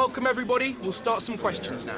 welcome everybody. We'll start some questions now.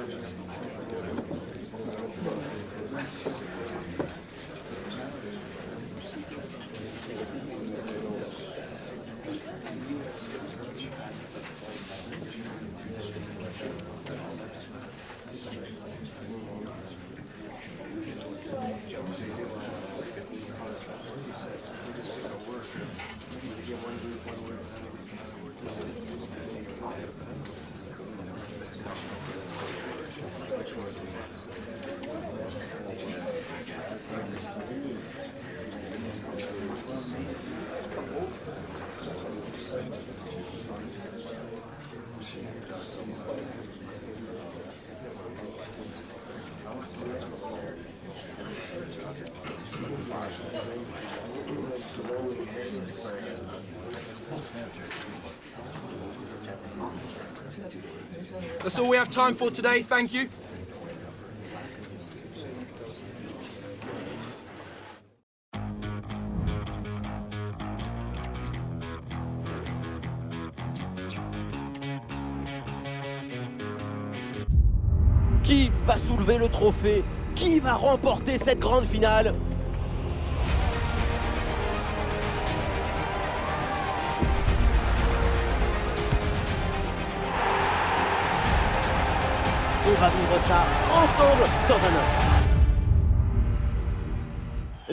That's all we have time for today. Thank you. Qui va soulever le trophée? Qui va remporter cette grande finale? On va vivre ça ensemble dans un instant.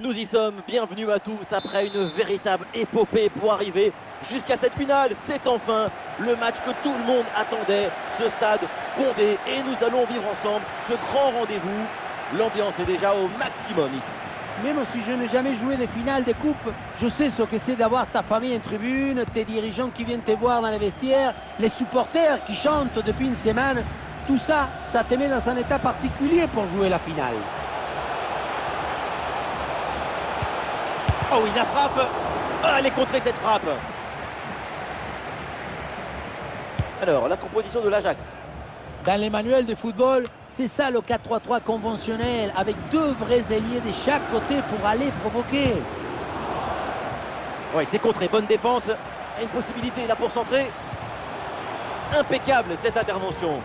Nous y sommes, bienvenue à tous après une véritable épopée pour arriver jusqu'à cette finale. C'est enfin le match que tout le monde attendait, ce stade bondé, et nous allons vivre ensemble ce grand rendez-vous. L'ambiance est déjà au maximum ici. Même si je n'ai jamais joué des finales de coupe, je sais ce que c'est d'avoir ta famille en tribune, tes dirigeants qui viennent te voir dans les vestiaires, les supporters qui chantent depuis une semaine. Tout ça, ça te met dans un état particulier pour jouer la finale. Oh oui, la frappe. Ah, elle est contrée cette frappe. Alors, la composition de l'Ajax. Dans les manuels de football, c'est ça le 4-3-3 conventionnel, avec deux vrais ailiers de chaque côté pour aller provoquer. Oui, c'est contré, bonne défense. Et une possibilité là pour centrer. Impeccable cette intervention.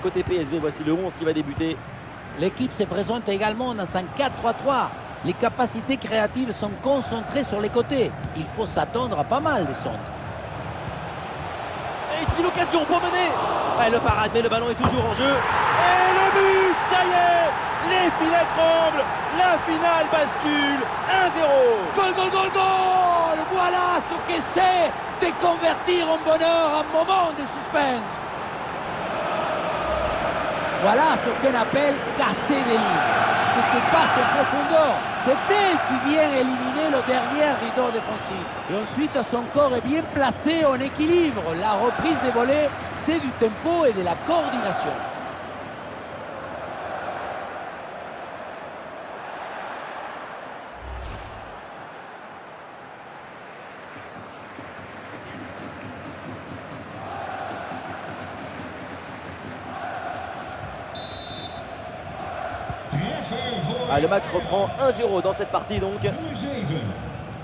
Côté PSV, voici le 11 qui va débuter. L'équipe se présente également dans un 4-3-3. Les capacités créatives sont concentrées sur les côtés. Il faut s'attendre à pas mal de centres. Et ici l'occasion pour mener. Ouais, le parade, mais le ballon est toujours en jeu. Et le but, ça y est, les filets tremblent. La finale bascule. 1-0. Goal, goal, goal, goal! Voilà ce que c'est de convertir en bonheur un moment de suspense. Voilà ce qu'on appelle casser des lignes. Cette passe en profondeur, c'est elle qui vient éliminer le dernier rideau défensif. Et ensuite, son corps est bien placé en équilibre. La reprise des volets, c'est du tempo et de la coordination. Ah, le match reprend 1-0 dans cette partie donc. Nummer 7,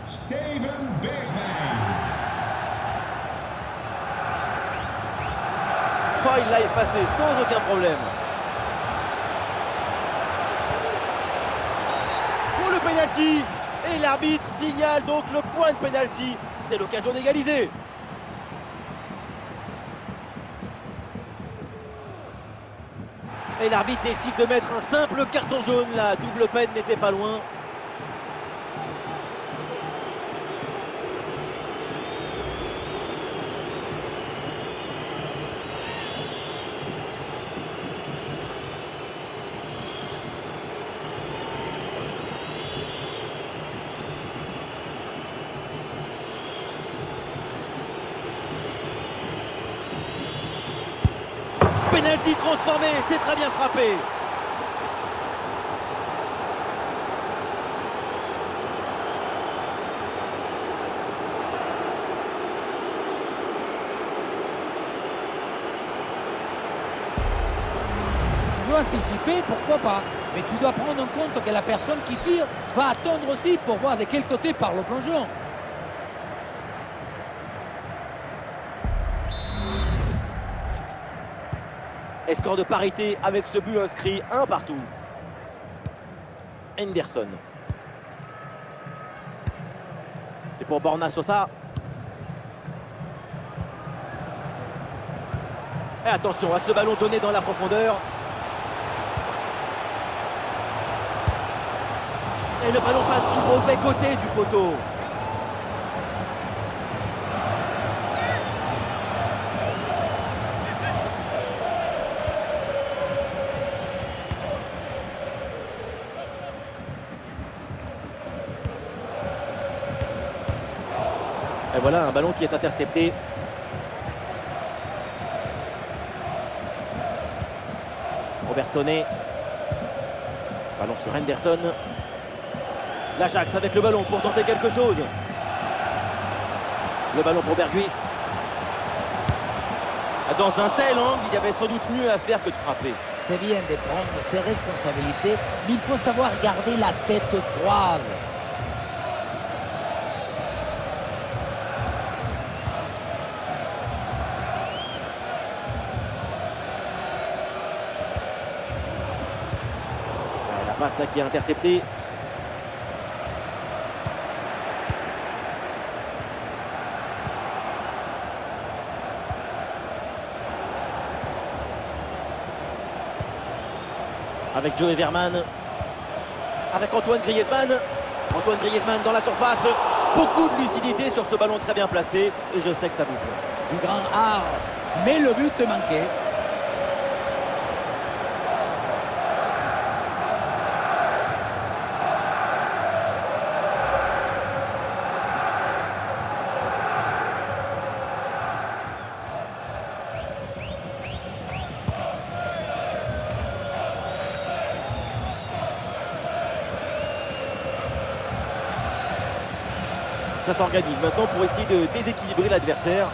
Steven Bergwijn. Oh, il l'a effacé sans aucun problème. Pour le penalty. Et l'arbitre signale donc le point de penalty. C'est l'occasion d'égaliser. Et l'arbitre décide de mettre un simple carton jaune. La double peine n'était pas loin. Penalty transformé, c'est très bien frappé. Tu veux anticiper, pourquoi pas? Mais tu dois prendre en compte que la personne qui tire va attendre aussi pour voir de quel côté part le plongeon. Et score de parité avec ce but inscrit, un partout. Henderson. C'est pour Borna Sosa. Et attention à ce ballon donné dans la profondeur. Et le ballon passe du mauvais côté du poteau. Et voilà un ballon qui est intercepté. Robertone. Ballon sur Henderson. L'Ajax avec le ballon pour tenter quelque chose. Le ballon pour Berghuis. Dans un tel angle, il y avait sans doute mieux à faire que de frapper. C'est bien de prendre ses responsabilités, mais il faut savoir garder la tête froide. La passe là qui est interceptée. Avec Joey Verman, avec Antoine Griezmann. Antoine Griezmann dans la surface. Beaucoup de lucidité sur ce ballon très bien placé. Et je sais que ça vous plaît. Du grand art, mais le but manqué. Ça s'organise maintenant pour essayer de déséquilibrer l'adversaire.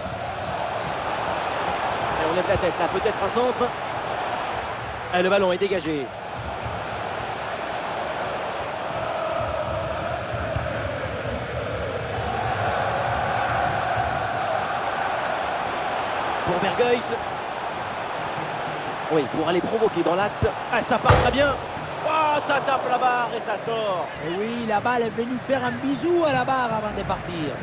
Et on lève la tête là, peut-être un centre. Et le ballon est dégagé. Pour Berghuis. Oui, pour aller provoquer dans l'axe. Ah, ça part très bien. Oh, ça tape la barre et ça sort. Et oui, la balle est venue faire un bisou à la barre avant de partir.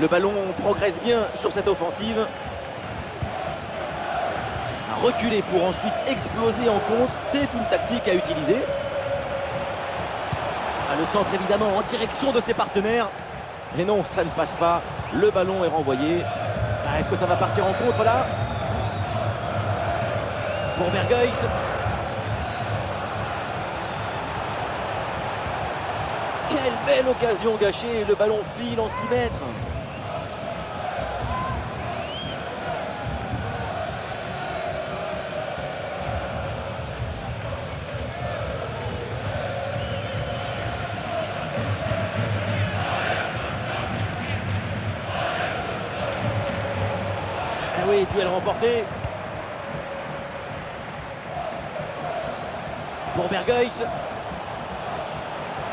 Le ballon progresse bien sur cette offensive. Reculer pour ensuite exploser en contre, c'est une tactique à utiliser. Le centre évidemment en direction de ses partenaires. Et non, ça ne passe pas. Le ballon est renvoyé. Est-ce que ça va partir en contre là? Pour Berghuis. Quelle belle occasion gâchée. Le ballon file en 6 mètres. Oui, duel remporté. Pour Berghuis.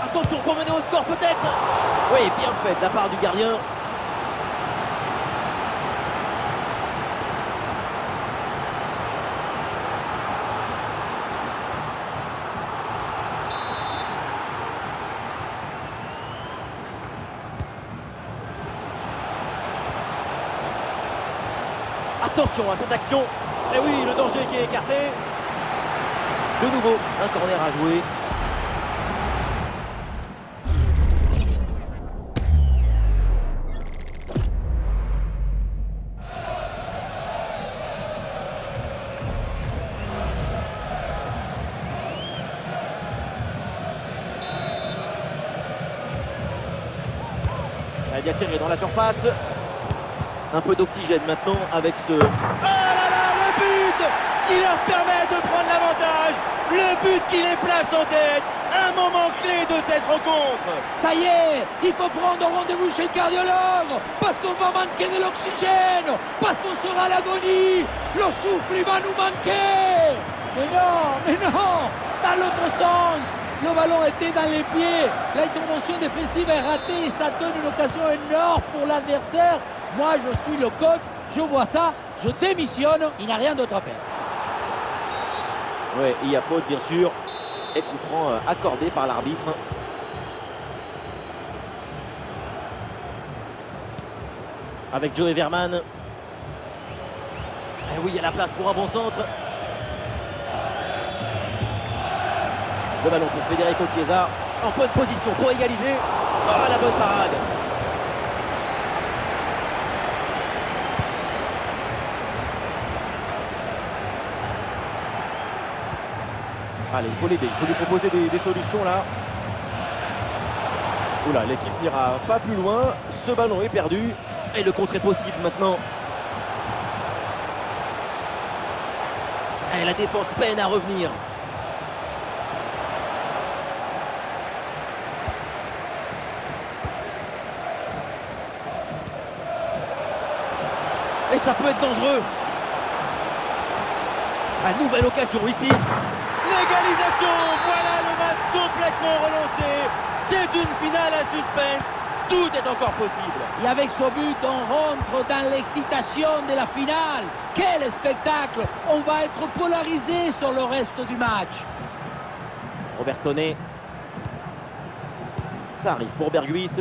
Attention pour mener au score peut-être. Oui, bien fait de la part du gardien. Attention à cette action. Et oui, le danger qui est écarté. De nouveau, un corner à jouer. Elle vient tirer dans la surface. Un peu d'oxygène maintenant avec ce... Oh là là, le but qui leur permet de prendre l'avantage. Le but qui les place en tête. Un moment clé de cette rencontre. Ça y est, il faut prendre rendez-vous chez le cardiologue, parce qu'on va manquer de l'oxygène, parce qu'on sera à l'agonie, le souffle il va nous manquer. Mais non, dans l'autre sens, le ballon était dans les pieds, l'intervention défensive est ratée et ça donne une occasion énorme pour l'adversaire. Moi je suis le coach, je vois ça, je démissionne, il n'y a rien d'autre à faire. Ouais, il y a faute bien sûr. Et coup franc accordé par l'arbitre. Avec Joey Verman. Et oui, il y a la place pour un bon centre. Le ballon pour Federico Chiesa. En bonne position pour égaliser. Oh, la bonne parade. Allez, il faut l'aider, il faut lui proposer des solutions là. Oula, l'équipe n'ira pas plus loin. Ce ballon est perdu. Et le contre est possible maintenant. Et la défense peine à revenir. Et ça peut être dangereux. À nouvelle occasion ici. L'égalisation, voilà le match complètement relancé. C'est une finale à suspense. Tout est encore possible. Et avec ce but, on rentre dans l'excitation de la finale. Quel spectacle! On va être polarisé sur le reste du match. Robertone. Ça arrive pour Berghuis.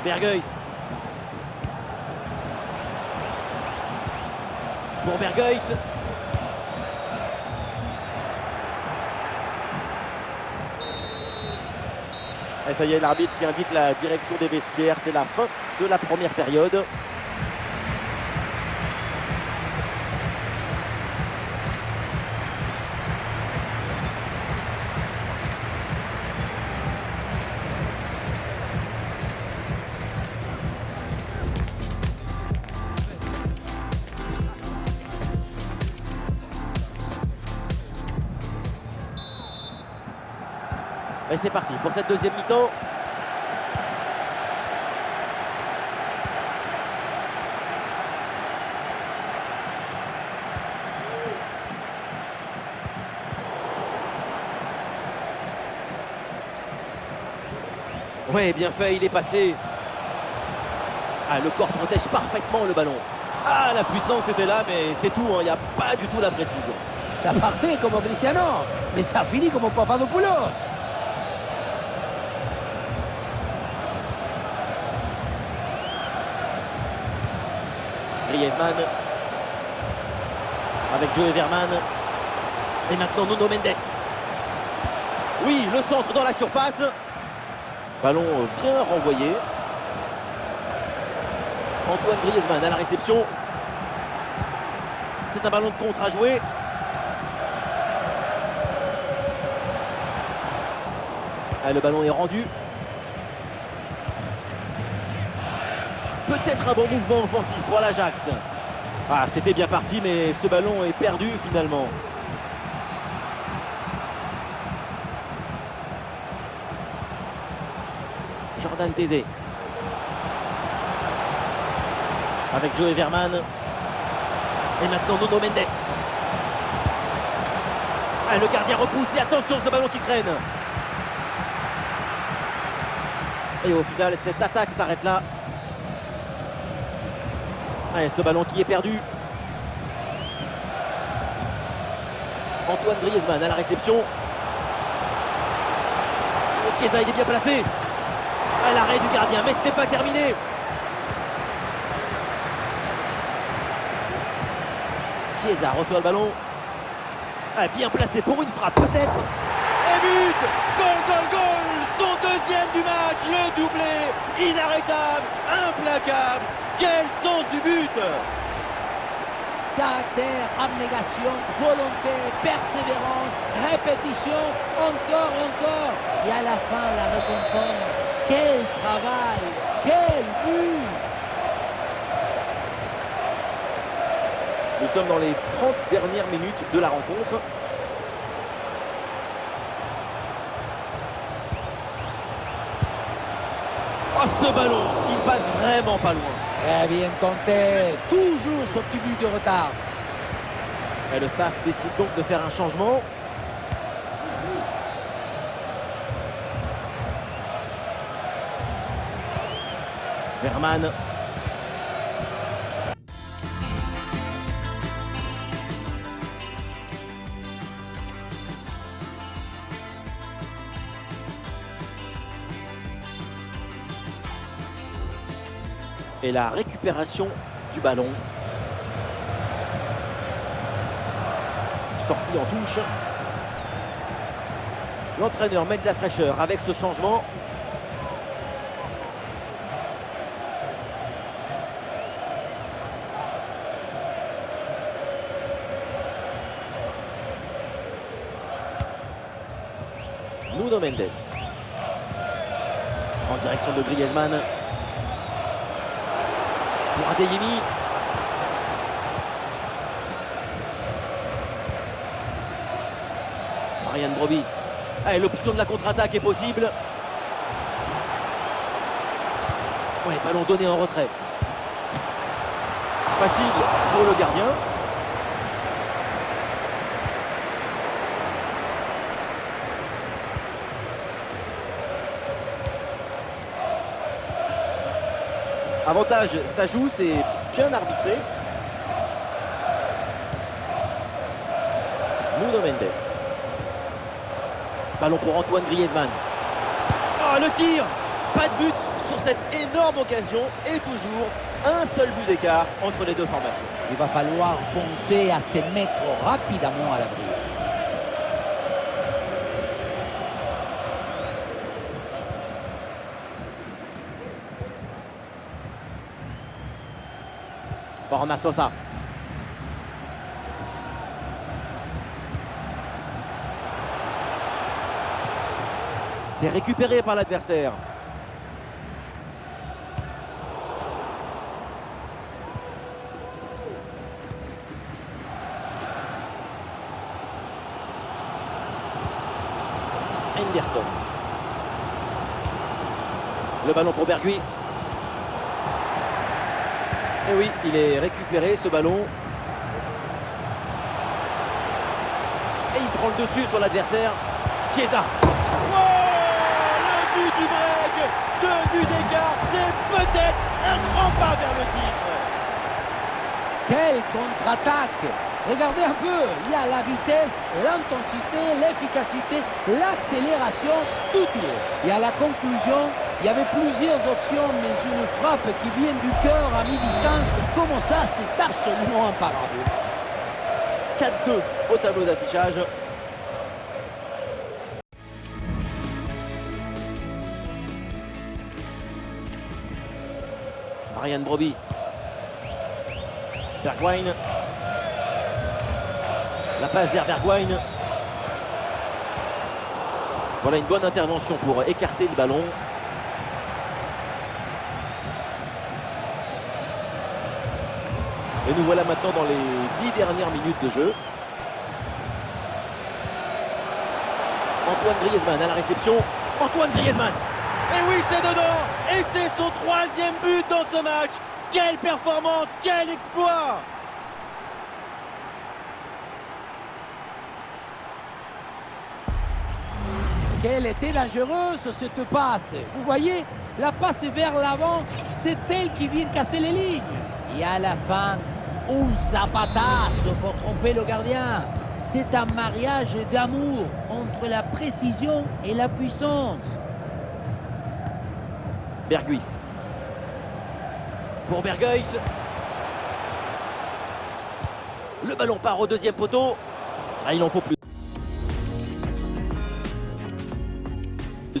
Berghuis. Pour Berghuis. Et ça y est, l'arbitre qui indique la direction des vestiaires. C'est la fin de la première période. Et c'est parti pour cette deuxième mi-temps. Ouais, bien fait, il est passé. Ah, le corps protège parfaitement le ballon. Ah, la puissance était là, mais c'est tout, il n'y a pas du tout la précision. Ça partait comme Cristiano, mais ça finit comme Papadopoulos. Griezmann avec Joey Verman et maintenant Nuno Mendes. Oui, le centre dans la surface. Ballon bien renvoyé. Antoine Griezmann à la réception. C'est un ballon de contre à jouer. Ah, le ballon est rendu. Peut-être un bon mouvement offensif pour l'Ajax. Ah, c'était bien parti, mais ce ballon est perdu finalement. Jordan Tézé. Avec Joey Verman. Et maintenant Nuno Mendes. Ah, le gardien repousse et attention ce ballon qui traîne. Et au final, cette attaque s'arrête là. Et ce ballon qui est perdu. Antoine Griezmann à la réception. Chiesa, il est bien placé. À l'arrêt du gardien, mais ce n'est pas terminé. Chiesa reçoit le ballon. Ah, bien placé pour une frappe peut-être. Et but! Goal, goal, goal! Son deuxième du match, le doublé. Inarrêtable, implacable. Quel sens du but! Caractère, abnégation, volonté, persévérance, répétition, encore et encore. Et à la fin, la récompense. Quel travail! Quel but! Nous sommes dans les 30 dernières minutes de la rencontre. Oh, ce ballon, il passe vraiment pas loin. Très bien tenté, toujours ce petit but de retard. Et le staff décide donc de faire un changement. Verman. Et la récupération du ballon. Sortie en touche. L'entraîneur met de la fraîcheur avec ce changement. Nuno Mendes. En direction de Griezmann. Pour Adeyemi. Ryan Broby. Allez, l'option de la contre-attaque est possible. Ouais, ballon donné en retrait. Facile pour le gardien. Avantage, ça joue, c'est bien arbitré. Nuno Mendes. Ballon pour Antoine Griezmann. Oh, le tir! Pas de but sur cette énorme occasion et toujours un seul but d'écart entre les deux formations. Il va falloir penser à se mettre rapidement à l'abri. Borna Sosa. C'est récupéré par l'adversaire. Henderson. Le ballon pour Berghuis. Et oui, il est récupéré ce ballon. Et il prend le dessus sur l'adversaire. Chiesa. Le but du break. 2 buts d'écart. C'est peut-être un grand pas vers le titre. Quelle contre-attaque! Regardez un peu, il y a la vitesse, l'intensité, l'efficacité, l'accélération, tout y est. Et à la conclusion, il y avait plusieurs options, mais une frappe qui vient du cœur à mi-distance, comme ça, c'est absolument imparable. 4-2 au tableau d'affichage. Ryan Broby. Bergwijn. La passe vers Bergwijn. Voilà une bonne intervention pour écarter le ballon. Et nous voilà maintenant dans les 10 dernières minutes de jeu. Antoine Griezmann à la réception. Antoine Griezmann. Et oui, c'est dedans. Et c'est son 3e but dans ce match. Quelle performance, quel exploit! Quelle était dangereuse cette passe! Vous voyez, la passe vers l'avant, c'est elle qui vient casser les lignes. Et à la fin, un zapatazo pour tromper le gardien. C'est un mariage d'amour entre la précision et la puissance. Berghuis. Pour Berghuis. Le ballon part au 2e poteau. Ah, il en faut plus.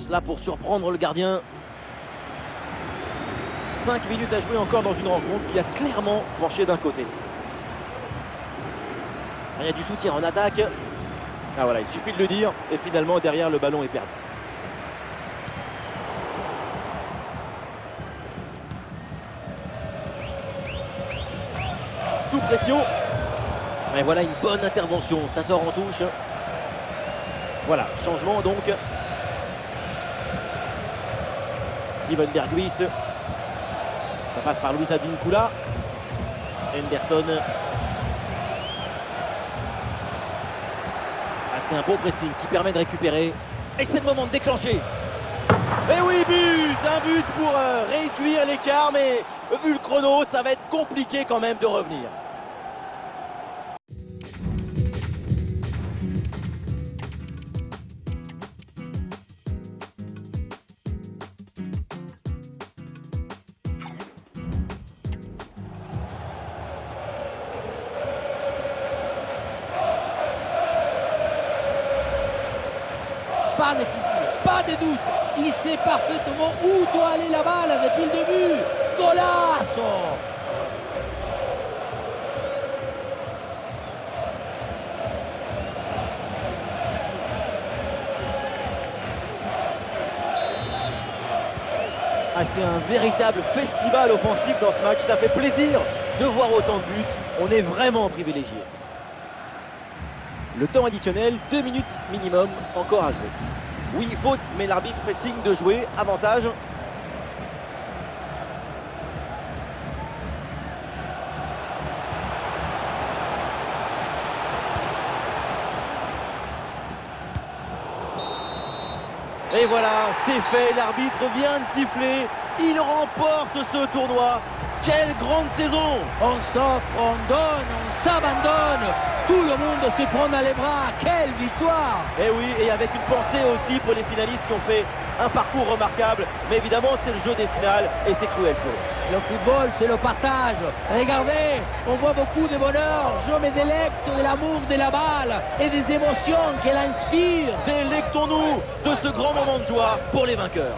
Cela pour surprendre le gardien. 5 minutes à jouer encore dans une rencontre qui a clairement penché d'un côté. Il y a du soutien en attaque. Ah voilà, il suffit de le dire. Et finalement, derrière, le ballon est perdu. Sous pression. Et voilà une bonne intervention. Ça sort en touche. Voilà, changement donc. Steven Berghuis. Ça passe par Luis Advíncula. Henderson. Ah, c'est un beau pressing qui permet de récupérer. Et c'est le moment de déclencher. Et oui, un but pour réduire l'écart, mais vu le chrono, ça va être compliqué quand même de revenir. Pas de fissure, pas de doute. Il sait parfaitement où doit aller la balle depuis le début. Golazo! Ah, c'est un véritable festival offensif dans ce match. Ça fait plaisir de voir autant de buts. On est vraiment privilégié. Le temps additionnel, 2 minutes minimum encore à jouer. Oui, faute, mais l'arbitre fait signe de jouer. Avantage. Et voilà, c'est fait. L'arbitre vient de siffler. Il remporte ce tournoi. Quelle grande saison! On s'offre, on donne, on s'abandonne. Tout le monde se prend dans les bras. Quelle victoire! Et oui, et avec une pensée aussi pour les finalistes qui ont fait un parcours remarquable. Mais évidemment, c'est le jeu des finales et c'est cruel pour eux. Le football, c'est le partage. Regardez, on voit beaucoup de bonheur. Je me délecte de l'amour de la balle et des émotions qu'elle inspire. Délectons-nous de ce grand moment de joie pour les vainqueurs.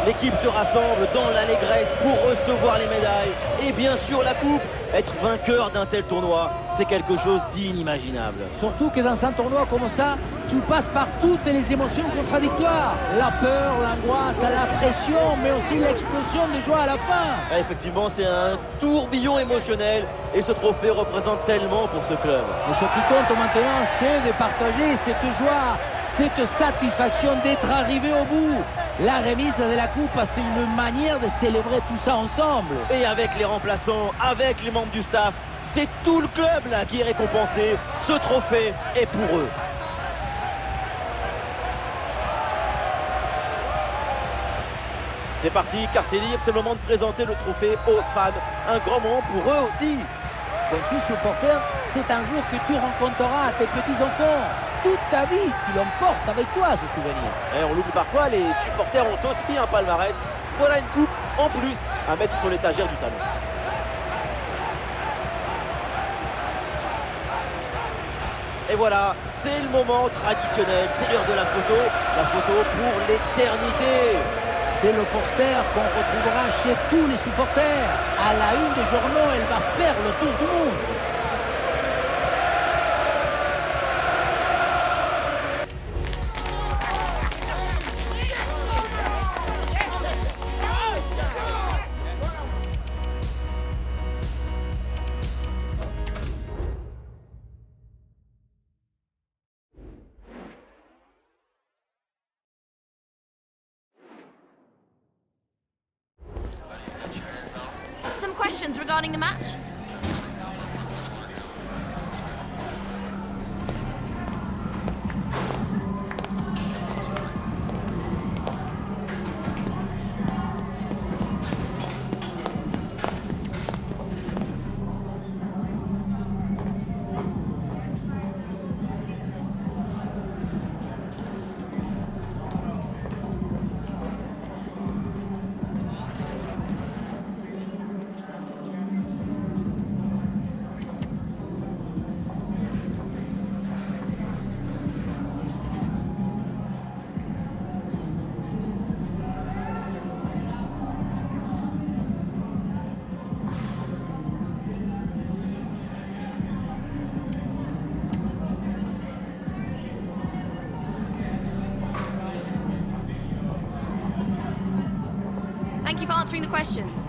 L'équipe se rassemble dans l'allégresse pour recevoir les médailles et bien sûr la coupe. Être vainqueur d'un tel tournoi, c'est quelque chose d'inimaginable. Surtout que dans un tournoi comme ça, tu passes par toutes les émotions contradictoires. La peur, l'angoisse, la pression, mais aussi l'explosion de joie à la fin. Ah, effectivement, c'est un tourbillon émotionnel et ce trophée représente tellement pour ce club. Et ce qui compte maintenant, c'est de partager cette joie, cette satisfaction d'être arrivé au bout. La remise de la coupe, c'est une manière de célébrer tout ça ensemble. Et avec les remplaçants, avec les membres du staff, c'est tout le club là qui est récompensé. Ce trophée est pour eux. C'est parti, quartier libre, c'est le moment de présenter le trophée aux fans. Un grand moment pour eux aussi. Quand tu es supporter, c'est un jour que tu rencontreras tes petits-enfants. Toute ta vie, tu l'emportes avec toi, ce souvenir. Et on l'oublie parfois, les supporters ont aussi un palmarès. Voilà une coupe en plus à mettre sur l'étagère du salon. Et voilà, c'est le moment traditionnel, c'est l'heure de la photo pour l'éternité. C'est le poster qu'on retrouvera chez tous les supporters. À la une des journaux, elle va faire le tour du monde. Some questions regarding the match? Thank you for answering the questions.